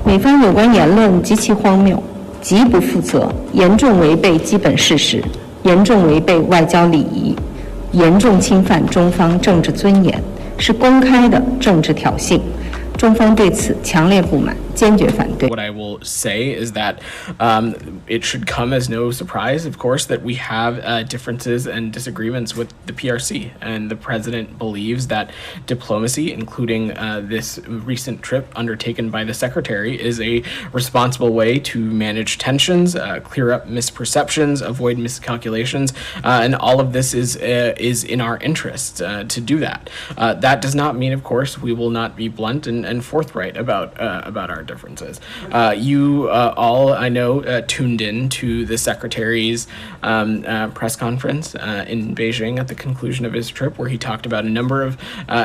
美方有关言论极其荒谬，极不负责，严重违背基本事实，严重违背外交礼仪，严重侵犯中方政治尊严，是公开的政治挑衅。中方对此强烈不满，坚决反对。 What I will say is that it should come as no surprise, of course, that we have differences and disagreements with the PRC, and the president believes that diplomacy, including this recent trip undertaken by the secretary, is a responsible way to manage tensions, clear up misperceptions, avoid miscalculations, and all of this is in our interest to do that. That does not mean, of course, we will not be blunt and forthright about our differences. You all, I know, tuned in to the secretary's press conference in Beijing at the conclusion of his trip, where he talked about a number of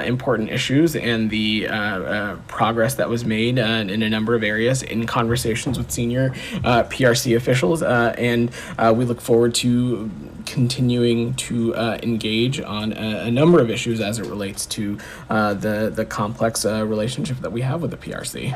important issues and the progress that was made in a number of areas in conversations with senior PRC officials, and we look forward to continuing to engage on a number of issues as it relates to the complex relationship that we have with the PRC.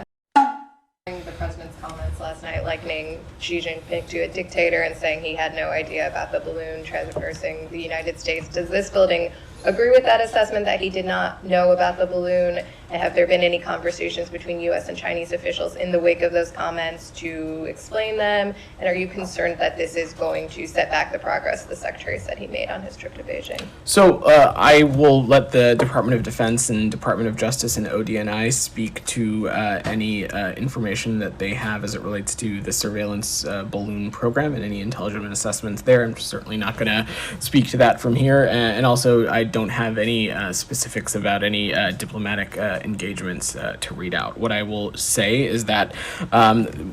The president's comments last night likening Xi Jinping to a dictator and saying he had no idea about the balloon traversing the United States. Does this building agree with that assessment, that he did not know about the balloon? And have there been any conversations between U.S. and Chinese officials in the wake of those comments to explain them? And are you concerned that this is going to set back the progress the secretary said he made on his trip to Beijing? So I will let the Department of Defense and Department of Justice and ODNI speak to any information that they have as it relates to the surveillance balloon program and any intelligence assessments there. I'm certainly not going to speak to that from here. And also, I don't have any specifics about any diplomatic engagements to read out. What I will say is that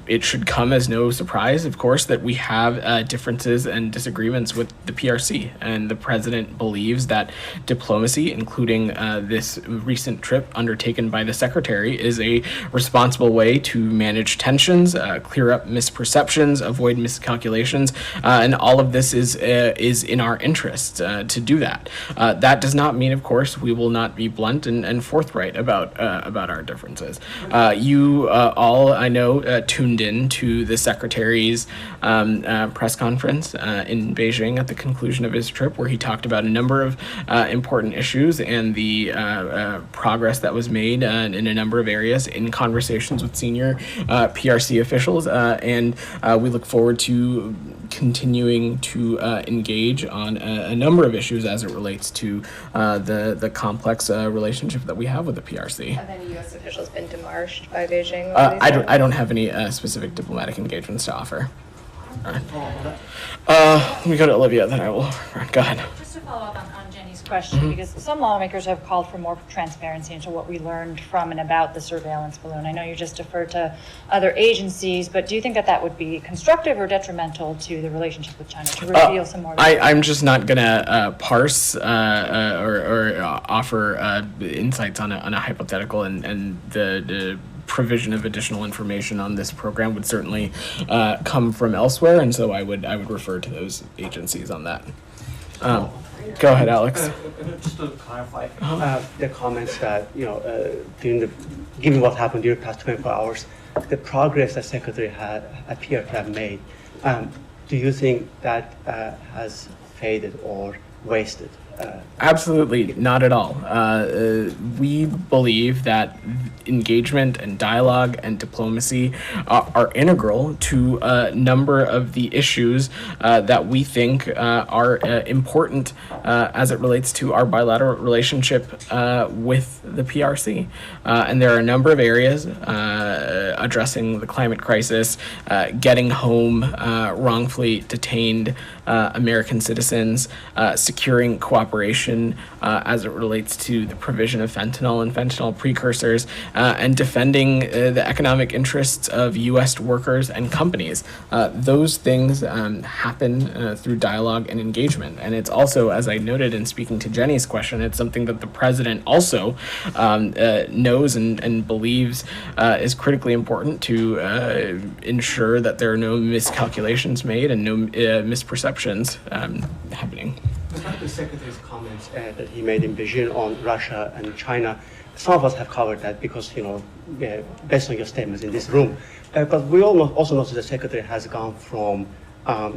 it should come as no surprise, of course, that we have differences and disagreements with the PRC, and the president believes that diplomacy, including this recent trip undertaken by the secretary, is a responsible way to manage tensions, clear up misperceptions, avoid miscalculations, and all of this is in our interest to do that. That does not mean, of course, we will not be blunt and forthright about our differences. You all, I know, tuned in to the secretary's press conference in Beijing at the conclusion of his trip, where he talked about a number of important issues and the progress that was made in a number of areas in conversations with senior PRC officials, and we look forward to continuing to engage on a number of issues as it relates to the complex relationship that we have with the PRC. Have any U.S. officials been demarched by Beijing? I don't have any specific diplomatic engagements to offer. Let me go to Olivia, then I will run. Go ahead. Just to follow up on Jenny's question, because some lawmakers have called for more transparency into what we learned from and about the surveillance balloon. I know you just deferred to other agencies, but do you think that that would be constructive or detrimental to the relationship with China to reveal some more? I'm just not going to parse or offer insights on a hypothetical, and the provision of additional information on this program would certainly come from elsewhere, and so I would refer to those agencies on that. Go ahead, Alex. Just to clarify, the comments that, given what happened during the past 24 hours, the progress that Secretary had appeared to have made, do you think that has faded or wasted? Absolutely not at all. We believe that engagement and dialogue and diplomacy are integral to a number of the issues that we think are important as it relates to our bilateral relationship with the PRC. And there are a number of areas addressing the climate crisis, getting home wrongfully detained American citizens, securing cooperation as it relates to the provision of fentanyl and fentanyl precursors, and defending the economic interests of U.S. workers and companies. Those things happen through dialogue and engagement. And it's also, as I noted in speaking to Jenny's question, it's something that the president also knows and believes is critically important to ensure that there are no miscalculations made and no misperceptions happening. About the Secretary's comments that he made in Beijing on Russia and China, some of us have covered that because, based on your statements in this room. But we all also know that the Secretary has gone from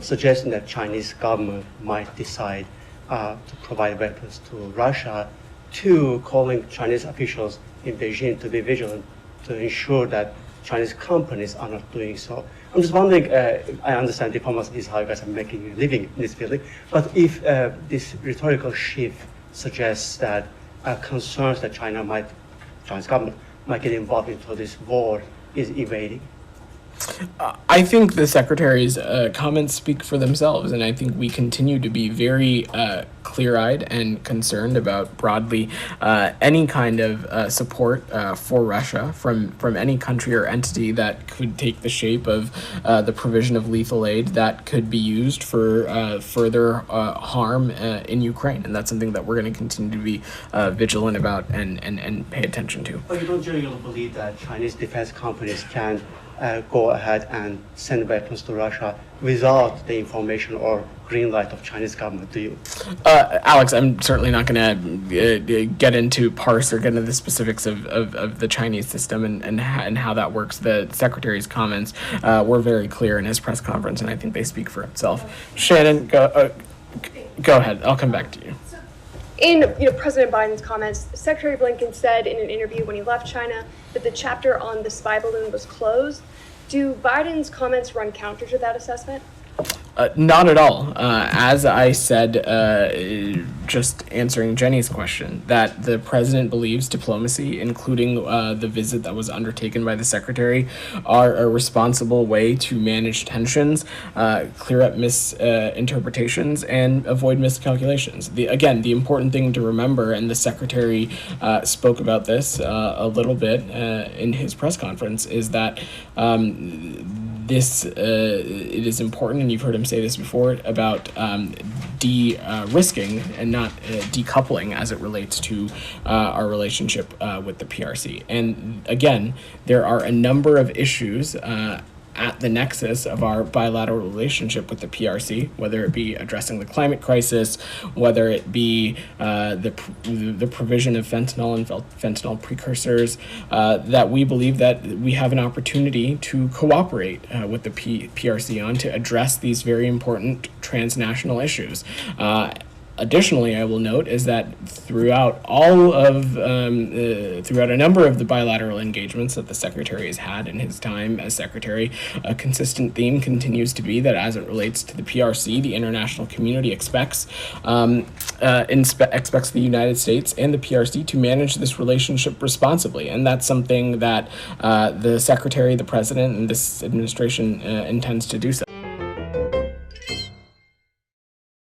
suggesting that Chinese government might decide to provide weapons to Russia to calling Chinese officials in Beijing to be vigilant to ensure that Chinese companies are not doing so. I'm just wondering, I understand diplomacy is how you guys are making a living in this building, but if this rhetorical shift suggests that concerns that Chinese government might get involved into this war is evading. I think the Secretary's comments speak for themselves, and I think we continue to be very clear-eyed and concerned about broadly any kind of support for Russia from any country or entity that could take the shape of the provision of lethal aid that could be used for further harm in Ukraine. And that's something that we're going to continue to be vigilant about and pay attention to. But you don't generally believe that Chinese defense companies can go ahead and send weapons to Russia without the information or green light of Chinese government, do you? Alex, I'm certainly not going to get into parse or get into the specifics of the Chinese system and how that works. The Secretary's comments were very clear in his press conference, and I think they speak for itself. Shannon, go ahead. I'll come back to you. In President Biden's comments, Secretary Blinken said in an interview when he left China that the chapter on the spy balloon was closed. Do Biden's comments run counter to that assessment? Not at all. As I said, just answering Jenny's question, that the president believes diplomacy, including the visit that was undertaken by the secretary, are a responsible way to manage tensions, clear up misinterpretations, and avoid miscalculations. The important thing to remember, and the secretary spoke about this a little bit in his press conference, is that it is important, and you've heard him say this before, about de-risking and not decoupling as it relates to our relationship with the PRC. And again, there are a number of issues at the nexus of our bilateral relationship with the PRC, whether it be addressing the climate crisis, whether it be the provision of fentanyl and fentanyl precursors, that we believe that we have an opportunity to cooperate with the PRC on to address these very important transnational issues. Additionally, I will note is that throughout a number of the bilateral engagements that the secretary has had in his time as secretary, a consistent theme continues to be that as it relates to the PRC, the international community expects the United States and the PRC to manage this relationship responsibly, and that's something that the secretary, the president, and this administration intends to do so.